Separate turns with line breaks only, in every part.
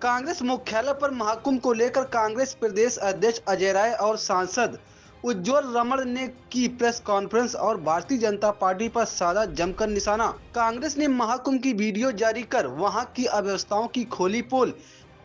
कांग्रेस मुख्यालय पर महाकुंभ को लेकर कांग्रेस प्रदेश अध्यक्ष अजय राय और सांसद उज्ज्वल रमण ने की प्रेस कॉन्फ्रेंस और भारतीय जनता पार्टी पर साधा जमकर निशाना। कांग्रेस ने महाकुंभ की वीडियो जारी कर वहां की अव्यवस्थाओं की खोली पोल।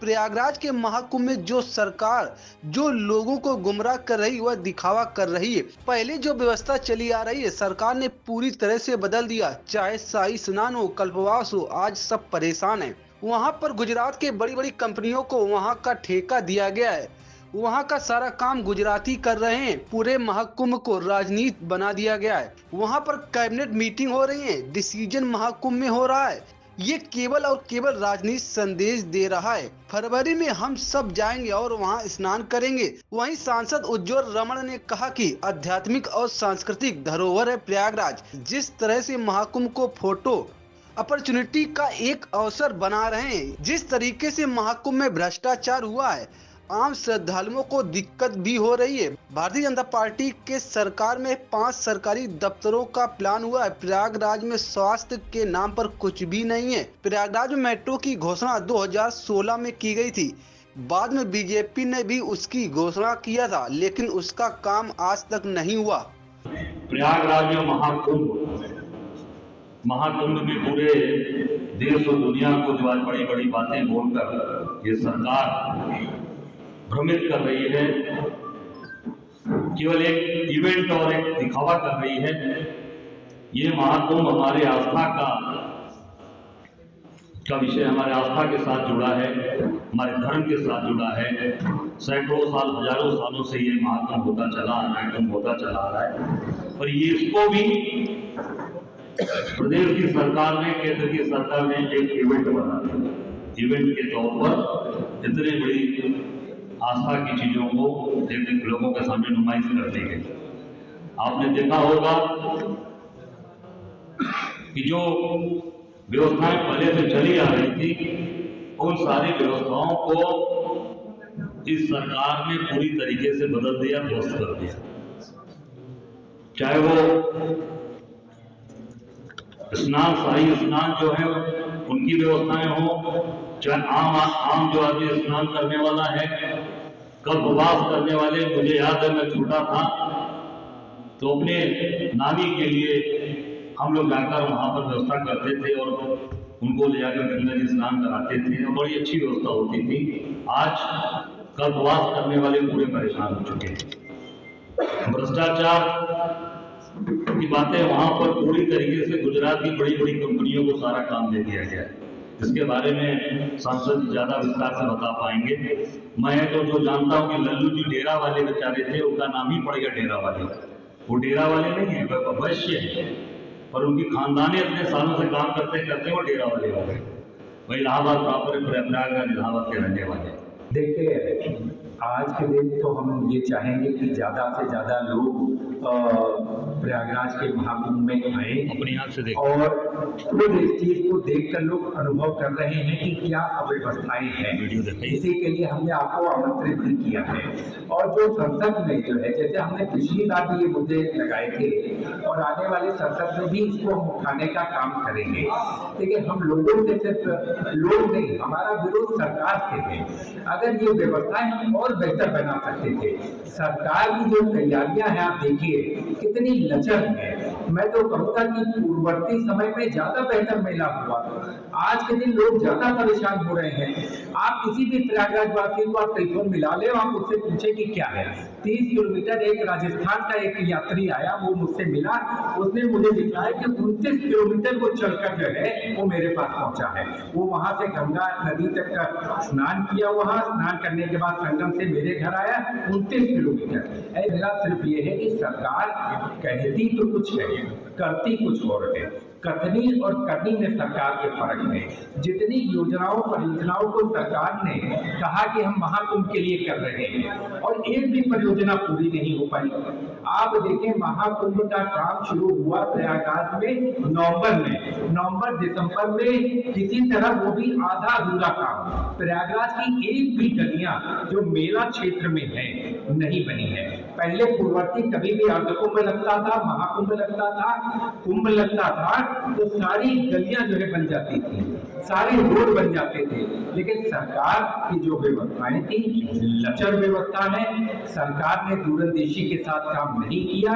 प्रयागराज के महाकुंभ में जो सरकार जो लोगों को गुमराह कर रही वह दिखावा कर रही है। पहले जो व्यवस्था चली आ रही है सरकार ने पूरी तरह से बदल दिया। चाहे शाही स्नान हो, कल्पवास हो, आज सब परेशान है। वहां पर गुजरात के बड़ी बड़ी कंपनियों को वहां का ठेका दिया गया है। वहां का सारा काम गुजराती कर रहे हैं। पूरे महाकुंभ को राजनीति बना दिया गया है। वहां पर कैबिनेट मीटिंग हो रही है, डिसीजन महाकुंभ में हो रहा है। ये केवल और केवल राजनीति संदेश दे रहा है। फरवरी में हम सब जाएंगे और वहां स्नान करेंगे। वहीं सांसद उज्ज्वल रमण ने कहा कि आध्यात्मिक और सांस्कृतिक धरोहर है प्रयागराज। जिस तरह से महाकुंभ को फोटो अपॉर्चुनिटी का एक अवसर बना रहे हैं, जिस तरीके से महाकुंभ में भ्रष्टाचार हुआ है, आम श्रद्धालुओं को दिक्कत भी हो रही है। भारतीय जनता पार्टी के सरकार में 5 सरकारी दफ्तरों का प्लान हुआ है। प्रयागराज में स्वास्थ्य के नाम पर कुछ भी नहीं है। प्रयागराज में मेट्रो की घोषणा 2016 में की गई थी। बाद में बीजेपी ने भी उसकी घोषणा किया था, लेकिन उसका काम आज तक नहीं हुआ।
प्रयागराज में महाकुंभ में पूरे देश और दुनिया को जो आज बड़ी बड़ी बातें बोलकर ये सरकार भ्रमित कर रही है, केवल एक इवेंट और एक दिखावा कर रही है। ये महाकुंभ हमारे आस्था का विषय, हमारे आस्था के साथ जुड़ा है, हमारे धर्म के साथ जुड़ा है। सैकड़ों साल, हजारों सालों से ये महाकुंभ होता चला आ रहा है, कुंभ होता चला आ रहा है। और ये इसको भी प्रदेश की सरकार ने, केंद्र की सरकार ने एक इवेंट बना दिया। इवेंट के तौर पर इतनी बड़ी आस्था की चीजों को लोगों के सामने नुमाइश कर दी गई। आपने देखा होगा कि जो व्यवस्थाएं पहले से चली आ रही थी, उन सारी व्यवस्थाओं को इस सरकार ने पूरी तरीके से बदल दिया, ध्वस्त कर दिया। चाहे वो स्नान, शाही स्नान जो है उनकी व्यवस्थाएं हो, चाहे आम जो आदमी स्नान करने वाला है, कल्पवास करने वाले। मुझे याद है, मैं छोटा था तो अपने नानी के लिए हम लोग जाकर वहां पर व्यवस्था करते थे और उनको ले जाकर गंगा जी स्नान कराते थे और बड़ी अच्छी व्यवस्था होती थी। आज कल्पवास करने वाले पूरे परेशान हो चुके हैं। भ्रष्टाचार की बातें वहां पर पूरी तरीके से गुजरात की बड़ी बड़ी कंपनियों को सारा काम दे दिया गया है। इसके बारे में सांसद ज्यादा विस्तार से बता पाएंगे। मैं तो जो जानता हूं कि लल्लू जी डेरा वाले बेचारे थे, उनका नाम ही पड़ गया डेरा वाले। वो डेरा वाले नहीं है, वह अवश्य है, पर उनकी खानदाने इतने सालों से काम करते करते वो डेरा वाले हो गए। वही इलाहाबाद प्रॉपर प्रयागराज इलाहाबाद के रहने वाले।
देखिए, आज के दिन तो हम ये चाहेंगे कि ज़्यादा से ज़्यादा लोग प्रयागराज के महाकुंभ में आए
अपनी आंख से
और खुद इस चीज को देखकर लोग अनुभव कर रहे हैं कि क्या अव्यवस्थाएं हैं। इसी के लिए हमने आपको आमंत्रित भी किया है। और जो संसद में जो है, जैसे हमने पिछली बार भी ये मुद्दे लगाए थे और आने वाले संसद में भी इसको हम उठाने का काम करेंगे। देखिए, हम लोगों से सिर्फ लोग नहीं, हमारा विरोध सरकार से है। अगर ये व्यवस्थाएं हम और बेहतर बना सकते थे। सरकार की जो तैयारियां हैं, आप देखिए कितनी लचर है। मैं तो कहूँगा कि पूर्ववर्ती समय में ज्यादा बेहतर मेला हुआ। आज के दिन लोग ज्यादा परेशान हो रहे हैं। आप किसी भी प्रयागराज वासी को आप टेलीफोन मिला ले, आप उससे पूछे कि क्या है। 30 किलोमीटर एक राजस्थान का एक यात्री आया, वो मुझसे मिला, उसने मुझे दिखाया कि 29 किलोमीटर वो चलकर जो है वो मेरे पास पहुंचा है। वो वहां से गंगा नदी तक का स्नान किया, वहां स्नान करने के बाद संगम से मेरे घर आया 29 किलोमीटर। मेरा सिर्फ ये है कि सरकार कहती तो कुछ है, करती कुछ और है। कथनी और करनी में सरकार के फर्क है। जितनी योजनाओं परियोजनाओं को सरकार ने कहा कि हम महाकुंभ के लिए कर रहे हैं और एक भी परियोजना पूरी नहीं हो पाई। आप देखें, महाकुंभ का काम शुरू हुआ प्रयागराज में नवंबर दिसंबर में, किसी तरह वो भी आधा अधूरा काम। प्रयागराज की एक भी गलियां जो मेला क्षेत्र में है नहीं बनी है। पहले पूर्ववर्ती कभी भी अर्धकुंभ लगता था, महाकुंभ लगता था, कुंभ लगता था, तो सारी गलियां जो है बन जाती थी, सारे रोड बन जाते थे। लेकिन सरकार की जो व्यवस्थाएं थी लचर व्यवस्था है, सरकार ने दूरंदेशी के साथ काम नहीं किया।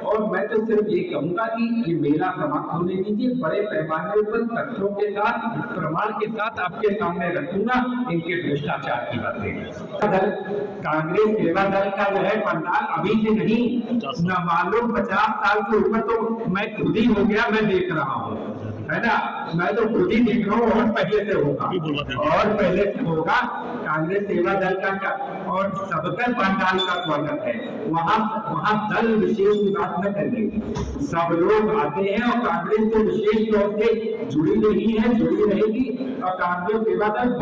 और मैं तो सिर्फ ये कहूंगा कि ये मेला समाप्त होने दीजिए, बड़े पैमाने पर तथ्यों के साथ, प्रमाण के साथ आपके सामने रखूंगा इनके भ्रष्टाचार की बातें। कांग्रेस सेवा दल का जो है पंडाल अभी से नहीं, न मालूम 50 साल से ऊपर तो मैं खुद ही हो गया, मैं देख रहा हूँ, है ना, मैं तो खुद ही देख रहा हूँ। और पहले से होगा, और पहले से होगा। कांग्रेस सेवा दल का और सबकर पंडाल का स्वागत है। वहाँ दल विशेष की बात न करेंगे, सब लोग आते हैं और कांग्रेस तो विशेष तौर से जुड़ी रही है, जुड़ी रहेगी। और कांग्रेस सेवा दल